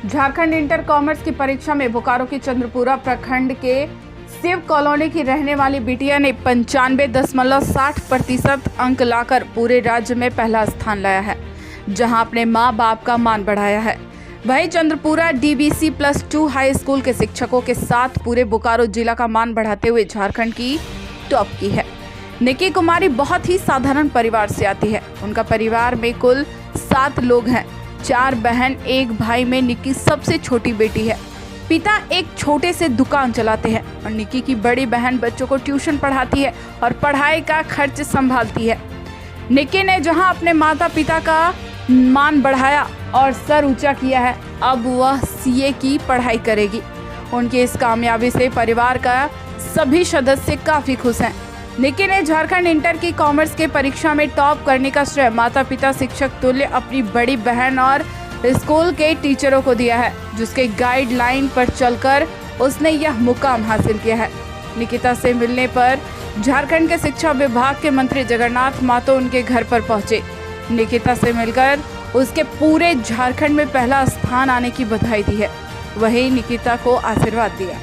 Jharkhand inter commerce की परीक्षा में बोकारो के चंद्रपुरा प्रखंड के शिव कॉलोनी की रहने वाली बिटिया ने 95.60% अंक लाकर पूरे राज्य में पहला स्थान लाया है, जहां अपने मां बाप का मान बढ़ाया है। वहीं चंद्रपुरा DBC+2 हाई स्कूल के शिक्षकों के साथ पूरे बोकारो जिला का मान बढ़ाते हुए झारखंड की टॉप की है। निकी कुमारी बहुत ही साधारण परिवार से आती है। उनका परिवार में कुल 7 लोग हैं, 4 बहन 1 भाई में निकी सबसे छोटी बेटी है। पिता एक छोटे से दुकान चलाते हैं और निकी की बड़ी बहन बच्चों को ट्यूशन पढ़ाती है और पढ़ाई का खर्च संभालती है। निकी ने जहां अपने माता पिता का मान बढ़ाया और सर ऊंचा किया है, अब वह CA की पढ़ाई करेगी। उनकी इस कामयाबी से परिवार का सभी सदस्य काफी खुश हैं। निकी ने झारखंड इंटर की कॉमर्स के परीक्षा में टॉप करने का श्रेय माता पिता शिक्षक तुल्य अपनी बड़ी बहन और स्कूल के टीचरों को दिया है, जिसके गाइडलाइन पर चलकर उसने यह मुकाम हासिल किया है। निकिता से मिलने पर झारखंड के शिक्षा विभाग के मंत्री जगन्नाथ महतो उनके घर पर पहुंचे। निकिता से मिलकर उसके पूरे झारखंड में पहला स्थान आने की बधाई दी है। वहीं निकिता को आशीर्वाद दिया।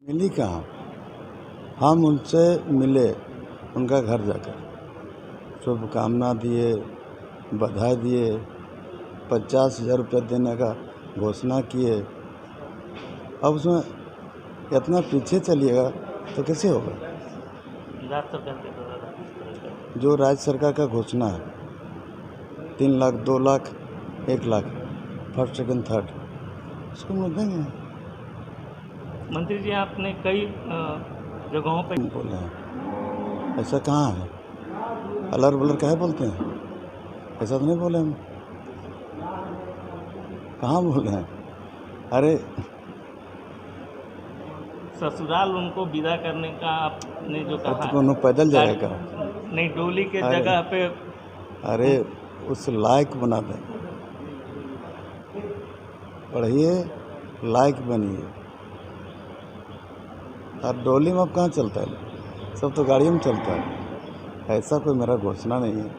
मिली कहाँ, हम उनसे मिले, उनका घर जाकर शुभकामना दिए, बधाई दिए, 50,000 रुपये देने का घोषणा किए। अब उसमें इतना पीछे चलिएगा तो कैसे होगा? जो राज्य सरकार का घोषणा है 3 lakh, 2 lakh, 1 lakh, first second third, उसको हम देंगे। मंत्री जी, आपने कई जगहों पर बोले हैं, ऐसा कहाँ है? अलर बलर काहे बोलते हैं? ऐसा तो नहीं बोले हम। कहाँ बोले हैं? अरे ससुराल उनको विदा करने का आपने जो कहा, तो कौन पैदल जाएगा? नहीं, डोली के जगह पे। अरे उस लायक बना दें, पढ़िए, लायक बनिए। और डोली में अब कहाँ चलता है? सब तो गाड़ी में चलता है। ऐसा कोई मेरा घोषणा नहीं है।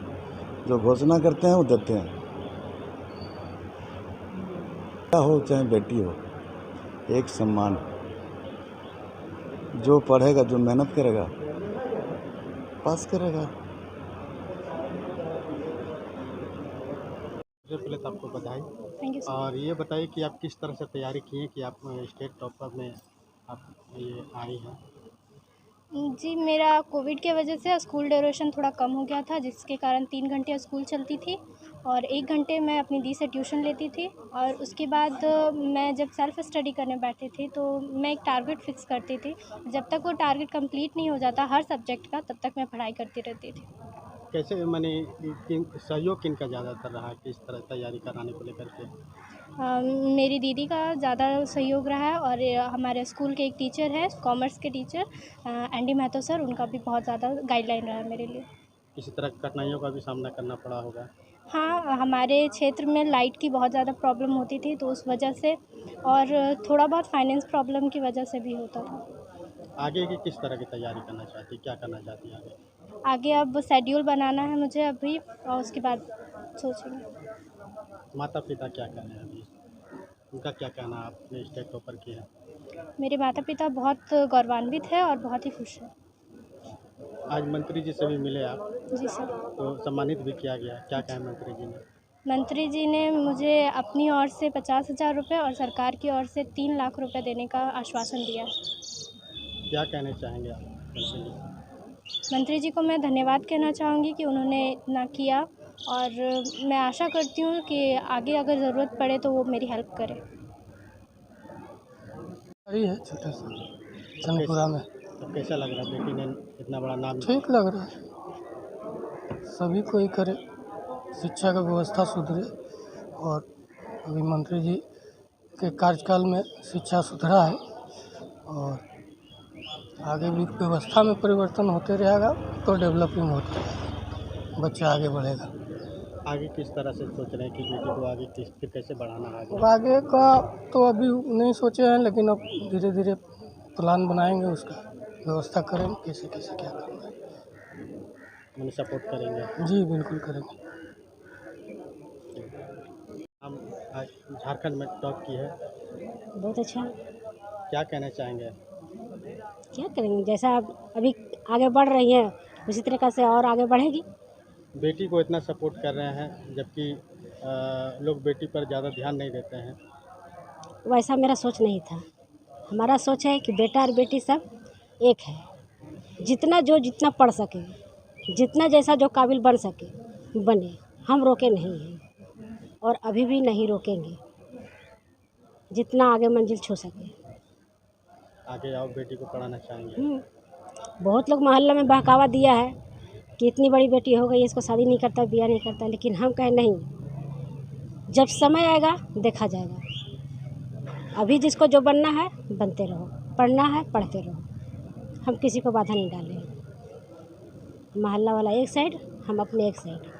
जो घोषणा करते हैं वो देते हैं। क्या हो चाहे बेटी हो, एक सम्मान। जो पढ़ेगा, जो मेहनत करेगा, पास करेगा। सबसे पहले तो आपको बधाई। Thank you sir. और ये बताइए कि आप किस तरह से तैयारी किए कि आप स्टेट टॉपर में आप ये आई हैं? जी, मेरा कोविड के वजह से स्कूल ड्यूरेशन थोड़ा कम हो गया था, जिसके कारण 3 घंटे स्कूल चलती थी और 1 घंटे मैं अपनी दी से ट्यूशन लेती थी। और उसके बाद मैं जब सेल्फ़ स्टडी करने बैठती थी तो मैं एक टारगेट फ़िक्स करती थी। जब तक वो टारगेट कंप्लीट नहीं हो जाता हर सब्जेक्ट का, तब तक मैं पढ़ाई करती रहती थी। कैसे माने सहयोग किनका ज़्यादातर रहा किस तरह तैयारी कराने को लेकर के? मेरी दीदी का ज़्यादा सहयोग रहा है और हमारे स्कूल के एक टीचर हैं, कॉमर्स के टीचर एंडी महतो सर, उनका भी बहुत ज़्यादा गाइडलाइन रहा है मेरे लिए। किसी तरह की कठिनाइयों का भी सामना करना पड़ा होगा? हाँ, हमारे क्षेत्र में लाइट की बहुत ज़्यादा प्रॉब्लम होती थी, तो उस वजह से और थोड़ा बहुत फाइनेंस प्रॉब्लम की वजह से भी होता था। आगे की किस तरह की तैयारी करना चाहती, क्या करना चाहती हैं आगे? आगे अब शेड्यूल बनाना है मुझे अभी और उसके बाद सोचेंगे। माता पिता क्या कर रहे हैं अभी? उनका क्या कहना, आपने स्टेट टॉपर किया? मेरे माता पिता बहुत गौरवान्वित है और बहुत ही खुश हैं। आज मंत्री जी से भी मिले आप, जी सर। तो सम्मानित भी किया गया, क्या कहें मंत्री जी ने? मंत्री जी ने मुझे अपनी ओर से 50,000 रुपये और सरकार की ओर से 3 लाख रुपए देने का आश्वासन दिया है। क्या कहना चाहेंगे आप मंत्री जी? मंत्री जी को मैं धन्यवाद कहना चाहूँगी कि उन्होंने इतना किया और मैं आशा करती हूँ कि आगे अगर ज़रूरत पड़े तो वो मेरी हेल्प करें। अरे है छोटा सा चंदपुरा में। तो कैसा लग रहा है बेटी ने इतना बड़ा नाम? ठीक लग रहा है, सभी को ही करे, शिक्षा का व्यवस्था सुधरे। और अभी मंत्री जी के कार्यकाल में शिक्षा सुधरा है और आगे भी व्यवस्था में परिवर्तन होते रहेगा तो डेवलपिंग होता रहेगा, बच्चा आगे बढ़ेगा। आगे किस तरह से सोच रहे हैं कि बेटी को आगे फिर कैसे बढ़ाना है आगे का तो अभी नहीं सोचे हैं, लेकिन अब धीरे धीरे प्लान बनाएंगे, उसका व्यवस्था करेंगे कैसे कैसे क्या करना है। मैंने सपोर्ट करेंगे? जी बिल्कुल करेंगे। हम आज झारखंड में टॉप की है, बहुत अच्छा। क्या कहना चाहेंगे? क्या करेंगे, जैसा अभी आगे बढ़ रही है उसी तरीक़ा से और आगे बढ़ेगी। बेटी को इतना सपोर्ट कर रहे हैं जबकि लोग बेटी पर ज़्यादा ध्यान नहीं देते हैं। वैसा मेरा सोच नहीं था। हमारा सोच है कि बेटा और बेटी सब एक है। जितना पढ़ सके, जितना जैसा जो काबिल बन सके बने, हम रोके नहीं हैं और अभी भी नहीं रोकेंगे। जितना आगे मंजिल छू सके। आगे और बेटी को पढ़ाना चाहेंगे? बहुत लोग मोहल्ले में बहकावा दिया है कि इतनी बड़ी बेटी हो गई, इसको शादी नहीं करता, ब्याह नहीं करता, लेकिन हम कहें नहीं, जब समय आएगा देखा जाएगा। अभी जिसको जो बनना है बनते रहो, पढ़ना है पढ़ते रहो, हम किसी को बाधा नहीं डालें। मोहल्ला वाला एक साइड, हम अपने एक साइड।